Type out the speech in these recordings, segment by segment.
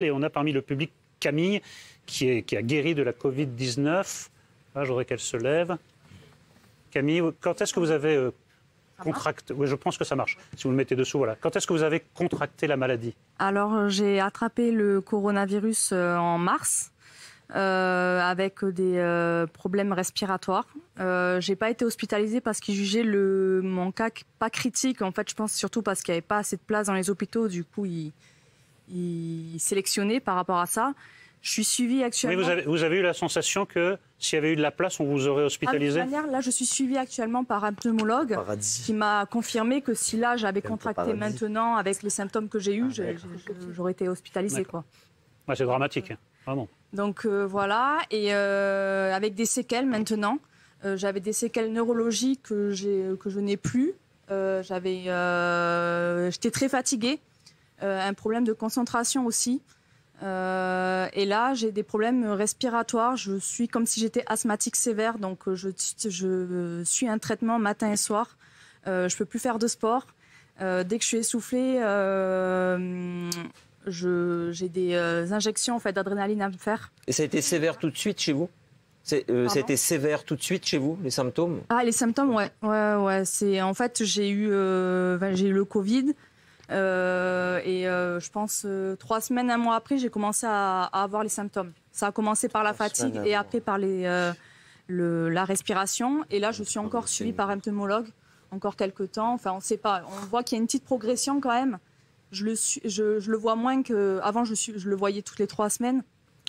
Et on a parmi le public Camille, qui a guéri de la Covid-19. Ah, je voudrais qu'elle se lève. Camille, quand est-ce que vous avez contracté... Oui, je pense que ça marche. Si vous le mettez dessous, voilà. Quand est-ce que vous avez contracté la maladie? Alors, j'ai attrapé le coronavirus en mars. Avec des problèmes respiratoires. J'ai pas été hospitalisée parce qu'ils jugeaient mon cas pas critique. En fait, je pense surtout parce qu'il n'y avait pas assez de place dans les hôpitaux. Du coup, ils sélectionnaient par rapport à ça. Je suis suivie actuellement. Oui, vous avez eu la sensation que s'il y avait eu de la place, on vous aurait hospitalisé? De toute manière, là, je suis suivie actuellement par un pneumologue qui m'a confirmé que si là, j'avais contracté maintenant avec les symptômes que j'ai eus, j'aurais été hospitalisée. Quoi. Ouais, c'est dramatique, vraiment. Donc voilà, et avec des séquelles maintenant. J'avais des séquelles neurologiques que je n'ai plus. J'étais très fatiguée, un problème de concentration aussi. Et là, j'ai des problèmes respiratoires. Je suis comme si j'étais asthmatique sévère, donc je suis un traitement matin et soir. Je peux plus faire de sport. Dès que je suis essoufflée, j'ai des injections en fait, d'adrénaline à me faire. Et ça a été sévère tout de suite chez vous? Ça a été sévère tout de suite chez vous, les symptômes? Ah, les symptômes, ouais. En fait, j'ai eu le Covid. Je pense 3 semaines, 1 mois après, j'ai commencé à avoir les symptômes. Ça a commencé par la fatigue et après par la respiration. Et là, je suis encore suivie par un pneumologue, encore quelques temps. Enfin, on ne sait pas. On voit qu'il y a une petite progression quand même. Je le vois moins qu'avant, je le voyais toutes les 3 semaines.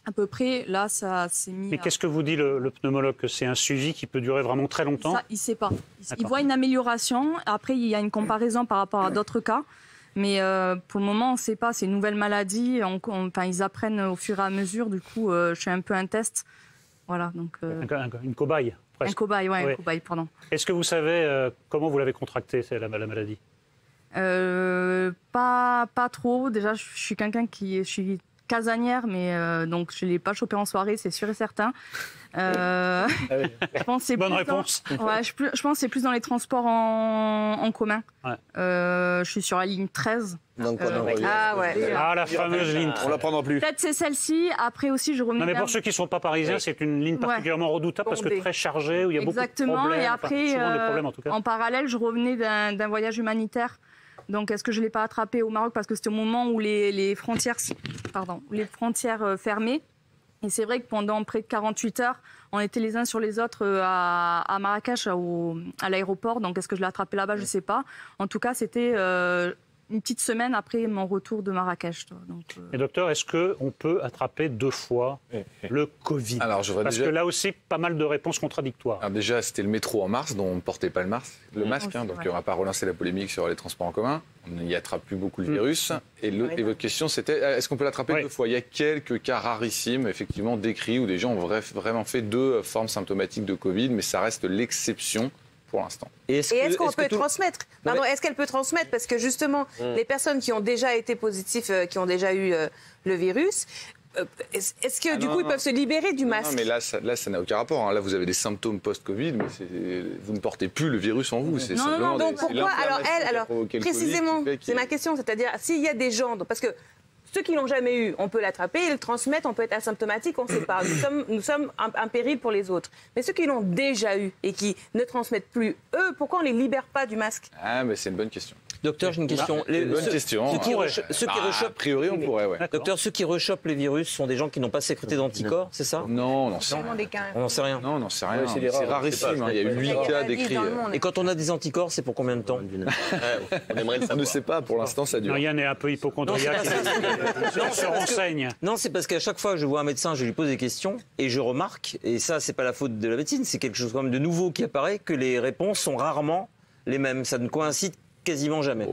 À peu près, là, ça s'est mis... Mais qu'est-ce que vous dit le pneumologue? Que c'est un suivi qui peut durer vraiment très longtemps? Ça, il ne sait pas. Il voit une amélioration. Après, il y a une comparaison par rapport à d'autres cas. Mais pour le moment, on ne sait pas. C'est une nouvelle maladie. Ils apprennent au fur et à mesure. Du coup, je suis un peu un test. Voilà, donc, une cobaye, presque. Un cobaye, oui. Un cobaye, pardon. Est-ce que vous savez comment vous l'avez contracté, la maladie? Pas trop. Déjà, je suis quelqu'un je suis casanière, mais donc je ne l'ai pas chopé en soirée, c'est sûr et certain. Je pense bonne réponse. Je pense que c'est plus dans les transports en commun. Ouais. Je suis sur la ligne 13. Donc la fameuse ligne 13. On la prendra plus. Peut-être c'est celle-ci. Après aussi, je revenais. Non, mais pour ceux qui ne sont pas parisiens, c'est une ligne particulièrement redoutable parce que très chargée, où il y a beaucoup de problèmes. Exactement. Et après, souvent des problèmes, en tout cas. En parallèle, je revenais d'un voyage humanitaire. Donc, est-ce que je ne l'ai pas attrapé au Maroc parce que c'était au moment où les frontières fermaient. Et c'est vrai que pendant près de 48 heures, on était les uns sur les autres à Marrakech, à l'aéroport. Donc, est-ce que je l'ai attrapé là-bas? Je ne sais pas. En tout cas, c'était une petite semaine après mon retour de Marrakech. Donc, Et docteur, est-ce qu'on peut attraper 2 fois le Covid? Parce que là aussi, pas mal de réponses contradictoires. Alors déjà, c'était le métro en mars, dont on ne portait pas le masque. Donc on va pas relancer la polémique sur les transports en commun. On n'y attrape plus beaucoup le virus. Et votre question, c'était, est-ce qu'on peut l'attraper 2 fois? Il y a quelques cas rarissimes, effectivement, décrits, où des gens ont vraiment fait 2 formes symptomatiques de Covid, mais ça reste l'exception pour l'instant. Est-ce qu'on peut transmettre? Pardon, est-ce qu'elle peut transmettre? Parce que justement, les personnes qui ont déjà été positives, qui ont déjà eu le virus, est-ce que du coup, ils peuvent se libérer du masque? Non, mais là, ça n'a aucun rapport. Hein. Là, vous avez des symptômes post-Covid, mais vous ne portez plus le virus en vous. Non, donc pourquoi? Alors précisément, c'est ma question. C'est-à-dire, s'il y a des gens... Parce que ceux qui ne l'ont jamais eu, on peut l'attraper, ils le transmettent, on peut être asymptomatique, on ne sait pas. Nous sommes un péril pour les autres. Mais ceux qui l'ont déjà eu et qui ne transmettent plus, eux, pourquoi on ne les libère pas du masque? Ah, mais c'est une bonne question. Docteur, j'ai une question. Bonne question. Ceux qui rechopent, a priori, on pourrait, ouais. Docteur, ceux qui rechopent les virus sont des gens qui n'ont pas sécrété d'anticorps, c'est ça? Non, on n'en sait rien. On n'en sait rien. Non, on n'en sait rien. C'est rarissime. Il y a eu 8 cas décrits. Et quand on a des anticorps, c'est pour combien de temps? On ne sait pas. Pour l'instant, ça dure. Yann est un peu hypochondriaque. On se renseigne. Non, c'est parce qu'à chaque fois que je vois un médecin, je lui pose des questions et je remarque, et ça, c'est pas la faute de la médecine, c'est quelque chose quand même de nouveau qui apparaît, que les réponses sont rarement les mêmes. Ça ne coïncide quasiment jamais.